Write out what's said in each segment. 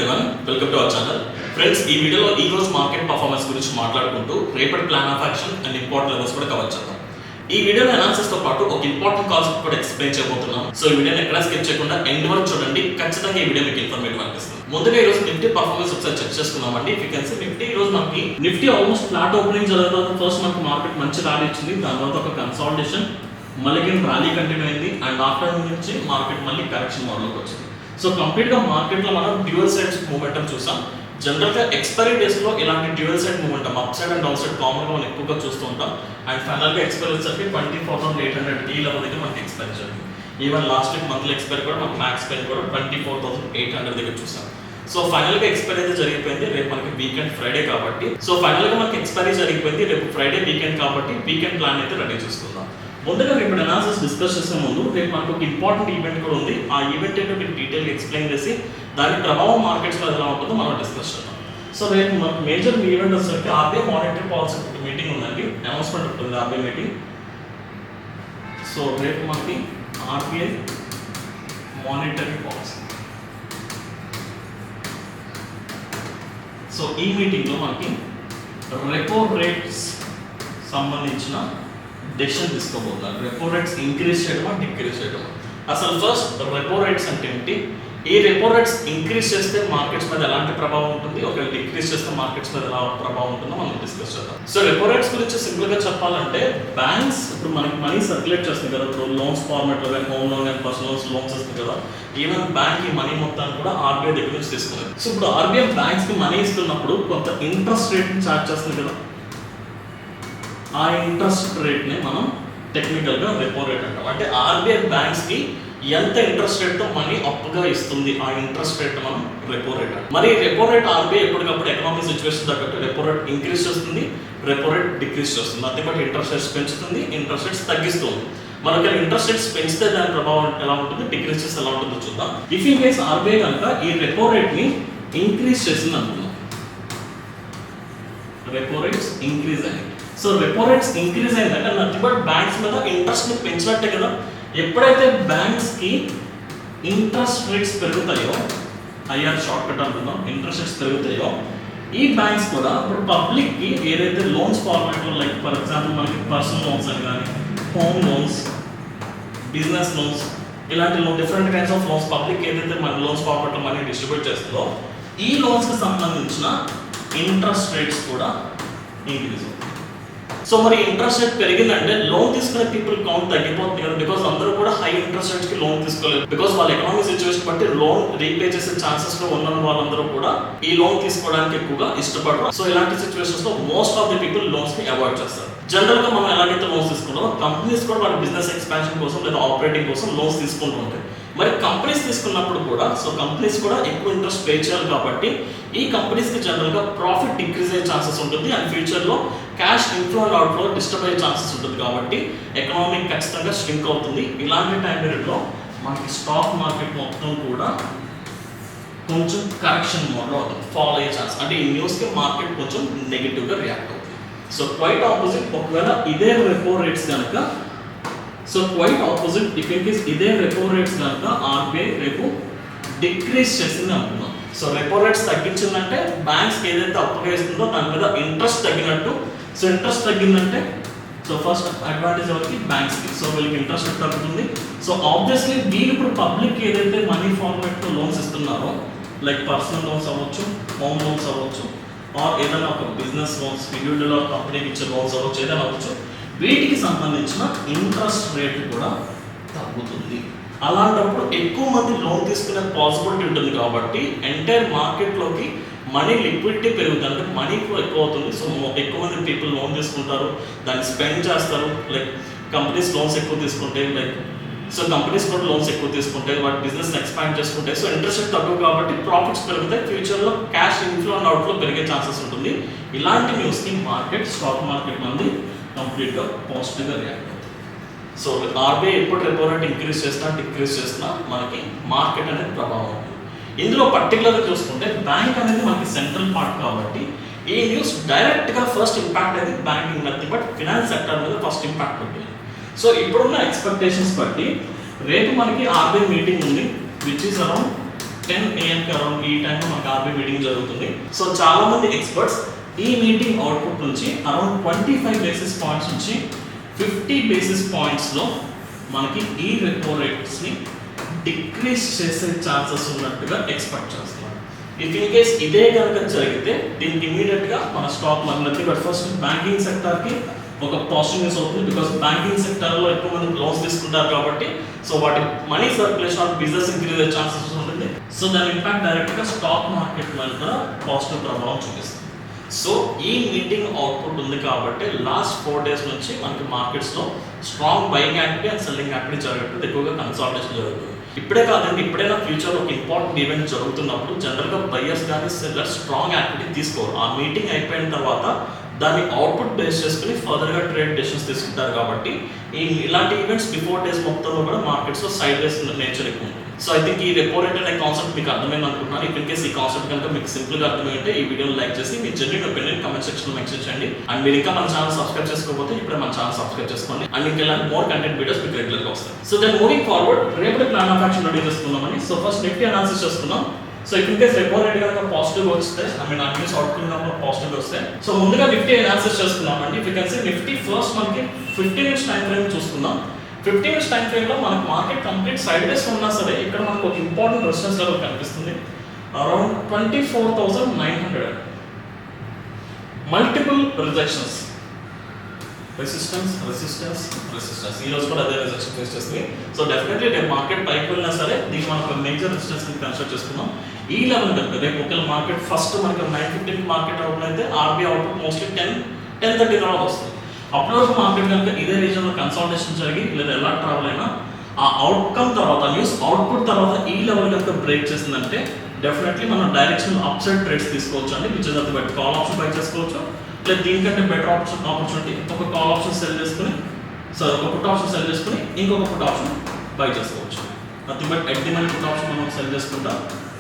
Everyone, welcome to our channel. Friends, ఈ వీడియోలో ఈ రోజు మార్కెట్ పర్ఫార్మెన్స్ గురించి మాట్లాడుకుంటూ రేపటి plan of action and important levels కూడా కవర్ చేద్దాం. ఈ వీడియోలో అనాలిసిస్ తో పాటు ఒక ఇంపార్టెంట్ కాన్సెప్ట్ కూడా ఎక్స్ప్లెయిన్ చేయబోతున్నాం. సో ఈ వీడియోని ఎక్కడ స్కిప్ చేయకుండా ఎండ్ వరకు చూడండి. ఖచ్చితంగా ఈ వీడియో మీకు ఇన్ఫర్మేటివ్ అనిపిస్తుంది. ముందుగా ఈ రోజు నిఫ్టీ పర్ఫార్మెన్స్ ఒకసారి చెక్ చేసుకుందామండి. If you can see Nifty ఈ రోజు మనకి నిఫ్టీ ఆల్మోస్ట్ ఫ్లాట్ ఓపెనింగ్ జరగడం ఫస్ట్ మనకి మార్కెట్ మంచి ర్యాలీ ఇచ్చింది. దాని తర్వాత ఒక కన్సాలిడేషన్, మళ్ళీ ర్యాలీ కంటిన్యూ అయింది అండ్ ఆఫ్టర్నూన్ నుంచి మార్కెట్ మళ్ళీ కరెక్షన్ మోడ్లోకి వచ్చింది. సో కంప్లీట్ గా మార్కెట్ లో మనం డ్యూయల్ సైడ్స్ మూమెంటం చూసాం. జనరల్ గా ఎక్స్పైరీ డేస్ లో ఇలాంటి dual side momentum up side and down side common గా మనం ఎక్కువగా చూస్తూ ఉంటాం. అండ్ ఫైనల్ గా ఎక్స్పైరీ వచ్చేసరికి 24,800 ఈ లెవెల్ దగ్గర మనకి ఎక్స్పైరీ జరిగింది. Even last week monthly expiry కూడా మనకి మ్యాక్స్ ఎక్స్పైరీ కూడా 24,800 దగ్గర చూసాం. సో ఫైనల్ గా ఎక్స్పైరీ అయితే జరిగిపోయింది. రేపు మనకి వీకెండ్ ఫ్రైడే కాబట్టి సో ఫైనల్ గా మనకి ఎక్స్పైరీ జరిగిపోయింది. రేపు ఫ్రైడే వీకెండ్ కాబట్టి వీకెండ్ ప్లాన్ అయితే రెడీ చేసుకుందాం. ముందుగా రేపు అనాలిసిస్ డిస్కస్ చేసే ముందు రేపు మనకు ఒక ఇంపార్టెంట్ ఈవెంట్ కూడా ఉంది. ఆ ఈవెంట్ ఏంటో మీకు డీటెయిల్ ఎక్స్ప్లెయిన్ చేసి దాని ప్రభావం మార్కెట్స్ లో ఎలా ఉంటుందో మనం డిస్కస్ చేద్దాం. సో రేపు మనకు మేజర్ ఈవెంట్ వచ్చేసరికి ఆర్బీఐ మానిటరీ పాలసీ మీటింగ్ ఉందండి. అనౌన్స్మెంట్ ఉంటుంది ఆర్బీఐ మీటింగ్. సో రేపు మనకి ఆర్బీఐ మానిటరీ పాలసీ. సో ఈ మీటింగ్ లో మనకి రెపో రేట్స్ సంబంధించిన డెసిషన్ తీసుకోబోతున్నారు. రెపో రేట్స్ ఇంక్రీజ్ చేయడమా డిక్రీజ్ చేయడమా? అసలు ఫస్ట్ రెపో రేట్స్ అంటే ఏంటి? ఈ రెపో రేట్స్ ఇంక్రీజ్ చేస్తే మార్కెట్స్ మీద ఎలాంటి ప్రభావం ఉంటుంది, ఒకవేళ డిక్రీజ్ చేస్తే మార్కెట్స్ మీద ఎలా ప్రభావం ఉంటుందో మనం డిస్కస్ చేద్దాం. సో రెపో రేట్స్ గురించి సింపుల్ గా చెప్పాలంటే బ్యాంక్స్ ఇప్పుడు మనకి మనీ సర్క్యులేట్ చేస్తుంది కదా. ఇప్పుడు లోన్స్ ఫార్మాట్ లో కానీ హోమ్ లోన్ కానీ పర్సనల్ లోన్స్ వస్తుంది కదా. ఈవెన్ బ్యాంక్ ఈ మనీ మొత్తాన్ని కూడా ఆర్బీఐ దగ్గర నుంచి తీసుకున్నది. సో ఇప్పుడు ఆర్బీఐ బ్యాంక్స్ కి మనీ ఇస్తున్నప్పుడు కొంత ఇంట్రెస్ట్ రేట్ ని చార్జ్ చేస్తుంది కదా. ఆ ఇంట్రెస్ట్ రేట్ ని మనం టెక్నికల్ గా రెపో రేట్ అంటాం. అంటే ఆర్బీఐ బ్యాంక్స్ కి ఎంత ఇంట్రెస్ట్ రేట్ తో మనీ అప్పుగా ఇస్తుంది, ఆ ఇంట్రెస్ట్ రేట్ మనం రెపో రేట్ అంటాం. మరి రెపో రేట్ ఆర్బీఐ ఎప్పటికప్పుడు ఎకనామిక్ సిచ్యువేషన్ తగ్గట్టు రెపో రేట్ ఇంక్రీజ్ చేస్తుంది, రెపో రేట్ డిక్రీజ్ చేస్తుంది. అంతేపాటు ఇంట్రెస్ట్ రేట్స్ పెంచుతుంది, ఇంట్రెస్ట్ రేట్స్ తగ్గిస్తుంది. మనకి ఇంట్రెస్ట్ రేట్స్ పెంచితే దాని ప్రభావం ఎలా ఉంటుంది, డిక్రీజ్ చేస్తే ఎలా ఉంటుందో చూద్దాం. ఇఫ్ ఇన్ కేస్ ఆర్బీఐ కనుక ఈ రెపో రేట్ ని ఇంక్రీజ్ చేసింది అనుకుందాం, రెపో రేట్స్ ఇంక్రీజ్ అయ్యాయి. సో రెపో రేట్స్ ఇంక్రీజ్ అయిందంటే నథింగ్ బట్ బ్యాంక్స్ మీద ఇంట్రెస్ట్ ని పెంచినట్టే కదా. ఎప్పుడైతే బ్యాంక్స్ కి ఇంట్రెస్ట్ రేట్స్ పెరుగుతాయో, ఐఆర్ షార్ట్ కట్ అనుకుందాం, ఇంట్రెస్ట్ రేట్స్ పెరుగుతాయో ఈ బ్యాంక్స్ కూడా ఇప్పుడు పబ్లిక్ కి ఏదైతే లోన్స్ ఫార్మాట్ లో లైక్ ఫర్ ఎగ్జాంపుల్ మనకి పర్సనల్ లోన్స్ అని కానీ హోమ్ లోన్స్, బిజినెస్ లోన్స్, ఇలాంటి different kinds of loans public ఏదైతే మన లోన్స్ ఫార్మాట్ లో మనీ డిస్ట్రిబ్యూట్ చేస్తుందో ఈ లోన్స్ కి సంబంధించిన ఇంట్రెస్ట్ రేట్స్ కూడా ఇంక్రీజ్ అవుతాయి. సో మరి ఇంట్రెస్ట్ రేట్ పెరిగిందంటే లోన్ తీసుకునే పీపుల్ కౌంట్ తగ్గిపోతుంది కదా. బికాస్ అందరూ కూడా హై ఇంట్రెస్ట్ రేట్స్ కి లోన్ తీసుకోలేదు. బికాస్ వాళ్ళ ఎకనామిక్ సిచ్యువేషన్ బట్టి లోన్ రీపే చేసే ఛాన్సెస్ లో ఉన్న వాళ్ళందరూ కూడా ఈ లోన్ తీసుకోవడానికి ఎక్కువగా ఇష్టపడరు. సో ఇలాంటి సిచ్యువేషన్స్ లో most of the people loans ని అవాయిడ్ చేస్తారు. జనరల్ గా మనం ఎలాగైతే లోన్స్ తీసుకుంటామో కంపెనీస్ కూడా వాళ్ళ బిజినెస్ ఎక్స్పాన్షన్ కోసం లేదా ఆపరేటింగ్ కోసం లోన్స్ తీసుకుంటూ ఉంటాయి. మరి కంపెనీస్ తీసుకున్నప్పుడు కూడా సో కంపెనీస్ కూడా ఎక్కువ ఇంట్రెస్ట్ పే చేయాలి కాబట్టి ఈ కంపెనీస్ కి జనరల్ గా ప్రాఫిట్ డిక్రీజ్ అయ్యే ఛాన్సెస్ ఉంటుంది అండ్ ఫ్యూచర్ లో cash inflow and outflow disturb అయ్యే ఛాన్సెస్ ఉంటుంది కాబట్టి ఎకనామిక్ ఖచ్చితంగా స్ట్రింక్ అవుతుంది. ఇలాంటి టైం పీరియడ్ లో మనకి స్టాక్ మార్కెట్ మొత్తం కూడా కొంచెం కరెక్షన్ మోడ్లో అవుతుంది, ఫాలో అయ్యే ఛాన్స్. అంటే ఈ న్యూస్ కి మార్కెట్ కొంచెం నెగిటివ్ గా రియాక్ట్ అవుతుంది. సో క్వైట్ ఆపోజిట్ ఒకవేళ ఇదే రెపో రేట్స్ కనుక ఇఫ్ ఇన్ కేస్ ఇదే రెపో రేట్స్ కనుక ఆర్బీఐ రేపు డిక్రీజ్ చేసింది అనుకుందాం. సో రెపో రేట్స్ తగ్గించిందంటే బ్యాంక్స్ ఏదైతే అప్పుగా ఇస్తుందో దాని మీద ఇంట్రెస్ట్ తగ్గినట్టు. సో ఇంట్రెస్ట్ తగ్గిందంటే సో ఫస్ట్ అడ్వాంటేజ్ ఎవరికి, బ్యాంక్స్ కి. సో వీళ్ళకి ఇంట్రెస్ట్ తగ్గుతుంది. సో ఆబ్వియస్లీ వీళ్ళు ఇప్పుడు పబ్లిక్ ఏదైతే మనీ ఫార్మాట్ లో లోన్స్ ఇస్తున్నారో లైక్ పర్సనల్ లోన్స్ అవ్వచ్చు, హోమ్ లోన్స్ అవ్వచ్చు, ఆర్ ఏదైనా ఒక బిజినెస్ లోన్స్, ఇండివిజువల్ కంపెనీకి ఇచ్చే లోన్స్ అవ్వచ్చు, ఏదైనా అవ్వచ్చు, వీటికి సంబంధించిన ఇంట్రెస్ట్ రేట్ కూడా తగ్గుతుంది. అలాంటప్పుడు ఎక్కువ మంది లోన్ తీసుకునే పాసిబిలిటీ ఉంటుంది కాబట్టి ఎంటైర్ మార్కెట్లోకి మనీ లిక్విడిటీ పెరుగుతుంది, అంటే మనీ ఎక్కువ అవుతుంది. సో ఎక్కువ మంది పీపుల్ లోన్ తీసుకుంటారు, దాన్ని స్పెండ్ చేస్తారు. లైక్ కంపెనీస్ లోన్స్ ఎక్కువ తీసుకుంటే లైక్ సో కంపెనీస్ కూడా లోన్స్ ఎక్కువ తీసుకుంటే వాటి బిజినెస్ ఎక్స్పాండ్ చేసుకుంటే సో ఇంట్రెస్ట్ రేట్ తక్కువ కాబట్టి ప్రాఫిట్స్ పెరుగుతాయి. ఫ్యూచర్లో క్యాష్ ఇన్ఫ్లో అండ్ అవుట్ఫ్లో పెరిగే ఛాన్సెస్ ఉంటుంది. ఇలాంటి న్యూస్కి స్టాక్ మార్కెట్ మంది కంప్లీట్గా పాజిటివ్గా రియాక్ట్ అవుతుంది. సో ఆర్బీఐ ఎప్పుడు రెపో రేట్ ఇంక్రీజ్ చేసినా డిక్రీజ్ చేసినా మనకి మార్కెట్ అనేది ప్రభావం ఉంటుంది. ఇందులో పర్టికులర్గా చూసుకుంటే బ్యాంక్ అనేది మనకి సెంట్రల్ పార్ట్ కాబట్టి ఈ న్యూస్ డైరెక్ట్గా ఫస్ట్ ఇంపాక్ట్ అనేది banking nothing but finance sector మీద ఫస్ట్ ఇంపాక్ట్ ఉంటుంది. సో ఇప్పుడున్న ఎక్స్పెక్టేషన్స్ బట్టి రేపు మనకి ఆర్బీఐ మీటింగ్ ఉంది విచ్ ఈస్ అరౌండ్ 10 AM కి అరౌండ్ ఈ టైంలో మనకి ఆర్బీ మీటింగ్ జరుగుతుంది. సో చాలా మంది ఎక్స్పర్ట్స్ ఈ మీటింగ్ అవుట్పుట్ నుంచి అరౌండ్ 25 బేసిస్ పాయింట్స్ నుంచి 50 బేసిస్ పాయింట్స్లో మనకి ఈ రెపో రేట్స్ని డిక్రీజ్ చేసే ఛాన్సెస్ ఉన్నట్టుగా ఎక్స్పెక్ట్ చేస్తున్నారు. ఇఫ్ ఇన్ కేస్ ఇదే కనుక జరిగితే దీనికి ఇమీడియట్గా మన stock market but first banking సెక్టార్కి ఒక పాజిటివ్ న్యూస్ అవుతుంది. బికాస్ బ్యాంకింగ్ సెక్టార్లో ఎక్కువ మంది లోన్స్ తీసుకుంటారు కాబట్టి సో వాటి money circulation of business increase అయ్యే ఛాన్సెస్ ఉంటుంది. సో దాని ఇంపాక్ట్ డైరెక్ట్గా స్టాక్ మార్కెట్ మీద కూడా పాజిటివ్ ప్రభావం చూపిస్తుంది. సో ఈ మీటింగ్ అవుట్పుట్ ఉంది కాబట్టి లాస్ట్ 4 days నుంచి మనకి మార్కెట్స్లో strong buying activity and selling activity జరుగుతుంది. ఎక్కువగా కన్సాలిడేషన్ జరుగుతుంది. ఇప్పుడే కాదండి, ఇప్పుడైనా ఫ్యూచర్ ఒక ఇంపార్టెంట్ ఈవెంట్ జరుగుతున్నప్పుడు జనరల్గా బయ్యర్స్ కానీ సెల్లర్స్ స్ట్రాంగ్ యాక్టివిటీ తీసుకోరు. ఆ మీటింగ్ అయిపోయిన తర్వాత దాన్ని అవుట్పుట్ బేస్ చేసుకుని ఫర్దర్గా ట్రేడ్ డెసిషన్స్ తీసుకుంటారు. కాబట్టి ఇలాంటి ఈవెంట్స్ బిఫోర్ డేస్ మొత్తంలో కూడా మార్కెట్స్లో సైడ్ వేస్ నేచర్ ఎక్కువ ఉంటుంది. సో ఐ థింక్ ఈ రెపో రేట్ అనే కాన్సెప్ట్ మీకు అర్థమైంది అనుకుంటున్నాను. ఇఫ్ ఇన్ కేస్ ఈ కాన్సెప్ట్ కనుక మీకు సింపుల్గా అర్థమైతే ఈ వీడియోని లైక్ చేసి మీ జెన్యూన్ ఒపీనియన్ కమెంట్ సెక్షన్లో మెన్షన్ చేయండి. అండ్ మీరు ఇంకా మన ఛానల్ సబ్స్క్రైబ్ చేసుకోకపోతే ఇప్పుడే మన ఛానల్ సబ్స్క్రైబ్ చేసుకోండి. అండ్ ఇంకా ఇలాంటి మోర్ కంటెంట్ వీడియోస్ మీకు రెగ్యులర్గా వస్తాయి. సో దెన్ మూవింగ్ ఫార్వర్డ్ రేపటి ప్లాన్ ఆఫ్ యాక్షన్ రెడీ చేసుకుందామని. సో ఫస్ట్ నిఫ్టీ అనాలిసిస్ చేసుకుందాం. So if in case repo rate కనుక పాజిటివ్ వస్తే ఆ న్యూస్ అవుట్పుట్ కనుక పాజిటివ్ వస్తే సో ముందుగా నిఫ్టీ అనాలిసిస్ చేసుకుందామండి. If you can see Nifty first మనకి 15 minutes టైం ఫ్రేమ్ చూసుకుందాం. 15 minutes టైం ఫ్రేమ్లో మనకు మార్కెట్ కంప్లీట్ సైడ్ వేస్ ఉన్నా సరే ఇక్కడ మనకు ఒక ఇంపార్టెంట్ రెసిస్టెన్స్ లెవెల్ కనిపిస్తుంది around 24,900. Multiple rejections, resistance resistance resistance, ఈ రోజు కూడా అదే రిజెక్షన్ ఫేస్ చేస్తుంది. సో డెఫినెట్లీ రేపు మార్కెట్ పైకి వెళ్ళినా సరే దీన్ని మనం ఒక మేజర్ రెసిస్టెన్స్ కి కన్సిడర్ చేసుకుందాం. ఈ లెవెల్ కనుక రేపు ఒకవేళ మార్కెట్ ఫస్ట్ మనకి 9:15 మార్కెట్ అవుట్ అయితే ఆర్బీ అవుట్పుట్ మోస్ట్లీ 10:30 తర్వాత వస్తుంది. అప్పటి వరకు మార్కెట్ కనుక ఇదే రీజన్లో కన్సాలిడేషన్ జరిగి లేదా ఎలా ట్రావెల్ అయినా ఆ అవుట్కమ్ తర్వాత న్యూస్ అవుట్పుట్ తర్వాత ఈ లెవెల్ కనుక బ్రేక్ చేసిందంటే డెఫినెట్లీ మనం డైరెక్షనల్ అప్ సైడ్ ట్రేడ్స్ తీసుకోవచ్చు అండి. విచ్ ఇస్ అది బట్ కాల్ ఆప్షన్ బై చేసుకోవచ్చు, లేదా దీనికంటే బెటర్ ఆపర్చునిటీ ఒక కాల్ ఆప్షన్ సెల్ చేసుకుని ఒక పుట్ ఆప్షన్ సెల్ చేసుకుని ఇంకొక పుట్ ఆప్షన్ బై చేసుకోవచ్చు. అది but at the money put option మనం సెల్ చేసుకుంటాం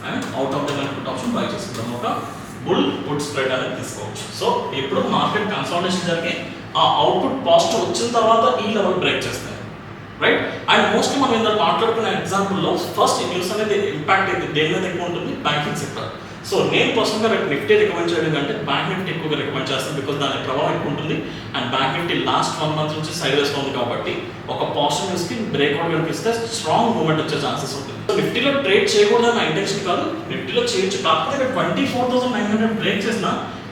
and out of the money put option by చేసుకుంటాం. ఒక బుల్ పుట్ స్ప్రెడ్ అనేది తీసుకోవచ్చు. సో ఎప్పుడు మార్కెట్ కన్సాలిడేషన్ జరిగి ఆ అవుట్పుట్ పాజిటివ్ వచ్చిన తర్వాత ఈ లెవెల్ బ్రేక్ చేస్తాయి, రైట్? అండ్ మోస్ట్లీ మనం ఇందులో మాట్లాడుకున్న ఎగ్జాంపుల్లో ఫస్ట్ ఈ న్యూస్ అనేది ఇంపాక్ట్ అయితే దేని మీద ఎక్కువ ఉంటుంది, బ్యాంకింగ్ సెక్టర్. సో నేను పర్సనల్గా రేపు నిఫ్టీ రికమెండ్ చేయడం కంటే బ్యాంక్ నిఫ్టీ ఎక్కువగా రికమెండ్ చేస్తాను. బికాస్ దాని ప్రభావం ఎక్కువ ఉంటుంది. And bank Nifty last 1 month నుంచి సైడ్ వేస్ ఉంది కాబట్టి ఒక పాజిటివ్ న్యూస్కి బ్రేక్అవుట్ కనిపిస్తే స్ట్రాంగ్ మూవ్మెంట్ వచ్చే ఛాన్సెస్ ఉంటుంది. సో నిఫ్టీలో ట్రేడ్ చేయకూడదని నా ఇంటెన్షన్ కాదు, నిఫ్టీలో చేయొచ్చు. కాకపోతే ఇక్కడ 24,900 బ్రేక్ చేసిన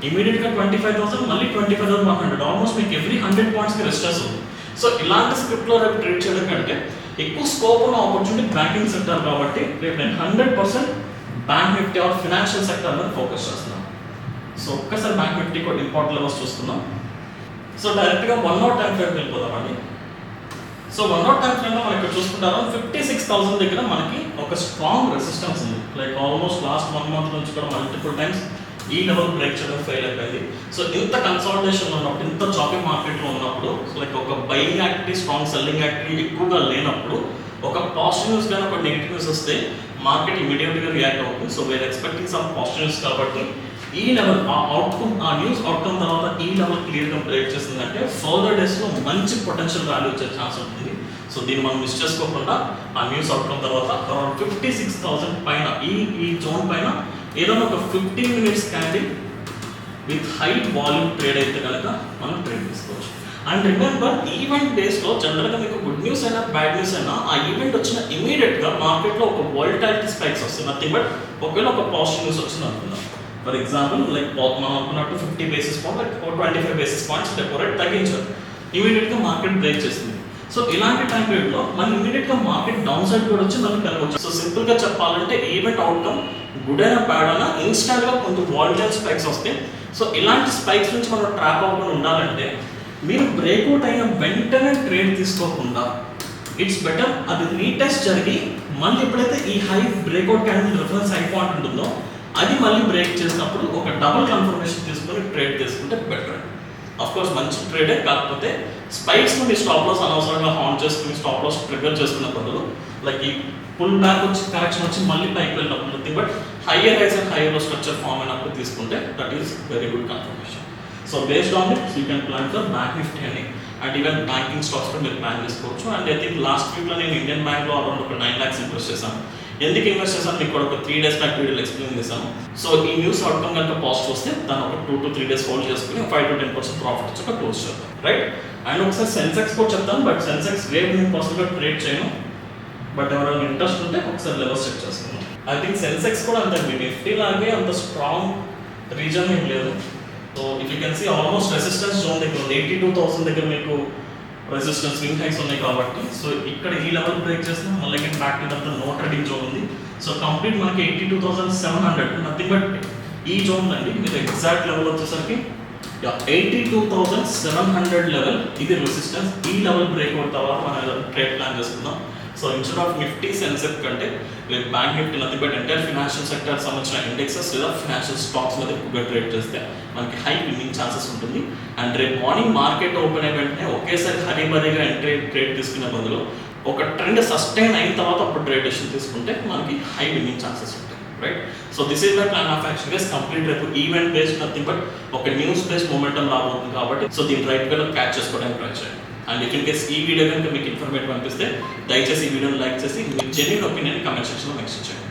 ఇమీడియట్గా 25,000 మళ్ళీ 25,100 ఆల్మోస్ట్ మీకు ఎవ్రీ 100 pointsకి రెసిస్టెన్స్ ఉంది. సో ఇలాంటి స్క్రిప్ట్లో రేపు ట్రేడ్ చేయడం కంటే ఎక్కువ స్కోప్ ఉన్న ఆపర్చునిటీ బ్యాంకింగ్ సెక్టర్ కాబట్టి రేపు నేను 100% bank Nifty or financial sector మీద ఫోకస్ చేస్తున్నాను. సో ఒక్కసారి బ్యాంక్ నిఫ్టీ కూడా ఇంపార్టెంట్ లెవెల్స్ చూస్తున్నాం. సో డైరెక్ట్గా 1 hour టైం ఫ్రేమ్ వెళ్ళిపోదామండి. సో 1 hour టైం ఫ్రేమ్లో మనం ఇక్కడ చూసుకుంటారు 56,000 దగ్గర మనకి ఒక స్ట్రాంగ్ రెసిస్టెన్స్ ఉంది. లైక్ ఆల్మోస్ట్ లాస్ట్ 1 month నుంచి కూడా మల్టిపుల్ టైమ్స్ ఈ లెవెల్ బ్రేక్ చేయడం ఫెయిల్ అయిపోయింది. సో ఇంత కన్సాలిడేషన్ ఉన్నప్పుడు, ఇంత చాపింగ్ మార్కెట్లో ఉన్నప్పుడు, లైక్ ఒక buying activity strong selling activity ఎక్కువగా లేనప్పుడు ఒక పాజిటివ్ న్యూస్ కానీ ఒక నెగిటివ్ న్యూస్ వస్తే మార్కెట్ ఇమీడియట్గా రియాక్ట్ అవుతుంది. So we're expecting some positive news కాబట్టి ఈ లెవెల్ ఆ అవుట్కమ్ ఆ న్యూస్ అవుట్కమ్ తర్వాత ఈ లెవెల్ క్లియర్గా బ్రేక్ చేసిందంటే ఫర్దర్ డేస్లో మంచి పొటెన్షియల్ వాల్యూ వచ్చే ఛాన్స్ ఉంటుంది. సో దీన్ని మనం మిస్ చేసుకోకుండా ఆ న్యూస్ అవుట్కమ్ తర్వాత అరౌండ్ 56,000 పైన ఈ జోన్ పైన ఏదైనా ఒక 15 minutes candle with high volume trade అయితే కనుక మనం ట్రేడ్ తీసుకోవచ్చు. అండ్ రిమెంబర్ ఈవెంట్ డేస్లో జనరల్గా మీకు గుడ్ న్యూస్ అయినా బ్యాడ్ న్యూస్ అయినా ఆ ఈవెంట్ వచ్చిన ఇమీడియట్గా మార్కెట్లో ఒక వోల్టాలిటీ స్పైక్స్ వస్తుంది. నథింగ్ బట్ ఒకవేళ ఒక పాజిటివ్ న్యూస్ వచ్చింది అనుకుందాం. ఫర్ ఎగ్జాంపుల్ లైక్ మనం అనుకున్నట్టు 50 basis points like 25 basis points repo rate తగ్గించారు, ఇమీడియట్గా మార్కెట్ బ్రేక్ చేస్తుంది. సో ఇలాంటి టైం పీరియడ్లో మనం ఇమీడియట్గా మార్కెట్ డౌన్ సైడ్ కూడా వచ్చి మనం పెరగవచ్చు. సో సింపుల్గా చెప్పాలంటే ఈవెంట్ అవుట్కమ్ గుడ్ అయినా బ్యాడ్ అయినా ఇన్స్టాంట్గా కొంచెం వాల్టైల్ స్పైక్స్ వస్తాయి. సో ఇలాంటి స్పైక్స్ నుంచి మనం ట్రాప్ అవ్వకుండా ఉండాలంటే మీరు బ్రేక్అవుట్ అయిన వెంటనే ట్రేడ్ తీసుకోకుండా ఇట్స్ బెటర్ అది రీటెస్ట్ జరిగి మళ్ళీ ఎప్పుడైతే ఈ high breakout candle reference high point ఉంటుందో అది మళ్ళీ బ్రేక్ చేసినప్పుడు ఒక డబుల్ కన్ఫర్మేషన్ తీసుకొని ట్రేడ్ తీసుకుంటే బెటర్. ఆఫ్ కోర్స్ మంచి ట్రేడే, కాకపోతే స్పైక్స్ మీ స్టాప్ లాస్ అనవసరంగా హాన్ చేసుకుని స్టాప్ లాస్ ట్రిగర్ చేసుకున్న బదులు లైక్ ఈ పుల్ బ్యాక్ వచ్చి కరెక్షన్ వచ్చి మళ్ళీ పైకి వెళ్ళినప్పుడు but higher highs and higher low structure form అయినప్పుడు తీసుకుంటే that is very good confirmation. So based on this you can plan for bank Nifty అని అండ్ ఈవెన్ బ్యాంకింగ్ స్టాక్స్ కూడా మీరు ప్లాన్ చేసుకోవచ్చు. అండ్ ఐ థింక్ లాస్ట్ వీక్లో నేను Indian బ్యాంక్లో around ఒక 9 lakhs ఇన్వెస్ట్ చేశాను. ఎందుకు ఇన్వెస్ట్ చేశాను మీకు కూడా ఒక 3 days బ్యాక్ వీడియోలో ఎక్స్ప్లెయిన్ చేశాను. సో ఈ న్యూస్ అవుట్కమ్ కనుక పాజిటివ్ వస్తే దాన్ని ఒక 2 to 3 days హోల్డ్ చేసుకుని 5 to 10% ప్రాఫిట్ వచ్చి ఒక క్లోజ్ చేద్దాం, రైట్. అండ్ ఒకసారి సెన్సెక్స్ కూడా చెప్తాను, బట్ సెన్సెక్స్ రేపు నేను పర్సనల్గా ట్రేడ్ చేయను, బట్ ఎవరైనా ఇంట్రెస్ట్ ఉంటే ఒకసారి లెవెల్స్ చెక్ చేసుకుందాం. ఐ థింక్ సెన్సెక్స్ కూడా అంతే, నిఫ్టీ లాగే అంత స్ట్రాంగ్ రీజన్ ఏం లేదు. So if you can see almost resistance zone దగ్గర ఉంది, 82,000 దగ్గర మీకు రెసిస్టెన్స్ స్వింగ్ హైస్ ఉన్నాయి కాబట్టి, సో ఇక్కడ ఈ లెవెల్ బ్రేక్ చేసిన మళ్ళీ బ్యాక్ ఇదంతా నో ట్రేడింగ్ జోన్ ఉంది. సో కంప్లీట్ మనకి 82,700 నథింగ్ బట్ ఈ జోన్ అండి. మీరు ఎగ్జాక్ట్ లెవెల్ వచ్చేసరికి 82,700 లెవెల్ ఇది రెసిస్టెన్స్. ఈ లెవెల్ బ్రేక్ అవుట్ తర్వాత మనం ట్రేడ్ ప్లాన్ చేసుకుందాం. So instead of Nifty Sensex కంటే మీరు bank Nifty nothing but entire financial sector సంబంధించిన ఇండెక్సెస్ లేదా ఫినాన్షియల్ స్టాక్స్ మీద ఎక్కువగా ట్రేడ్ చేస్తే మనకి హై విన్నింగ్ ఛాన్సెస్ ఉంటుంది. అండ్ రేపు మార్నింగ్ మార్కెట్ ఓపెన్ అయిన వెంటనే ఒకేసారి హరీబరీగా ట్రేడ్ తీసుకునే బదులు ఒక ట్రెండ్ సస్టైన్ అయిన తర్వాత అప్పుడు ట్రేడ్ డెసిషన్ తీసుకుంటే మనకి హై విన్నింగ్ ఛాన్సెస్ ఉంటాయి, right. So this is my plan of action guys. Complete రేపు ఈవెంట్ బేస్డ్ నథింగ్ బట్ ఒక న్యూస్ బేస్డ్ మూమెంటం రాబోతుంది కాబట్టి సో దీన్ని రైట్గా క్యాచ్ చేసుకోవడానికి ట్రై చేయండి. అండ్ ఇఫ్ ఇన్ కేస్ ఈ వీడియో కనుక మీకు ఇన్ఫర్మేటివ్ అనిపిస్తే దయచేసి ఈ వీడియోని లైక్ చేసి మీ జెన్యూన్ ఒపీనియన్ కామెంట్ సెక్షన్లో మెన్షన్ చేయండి.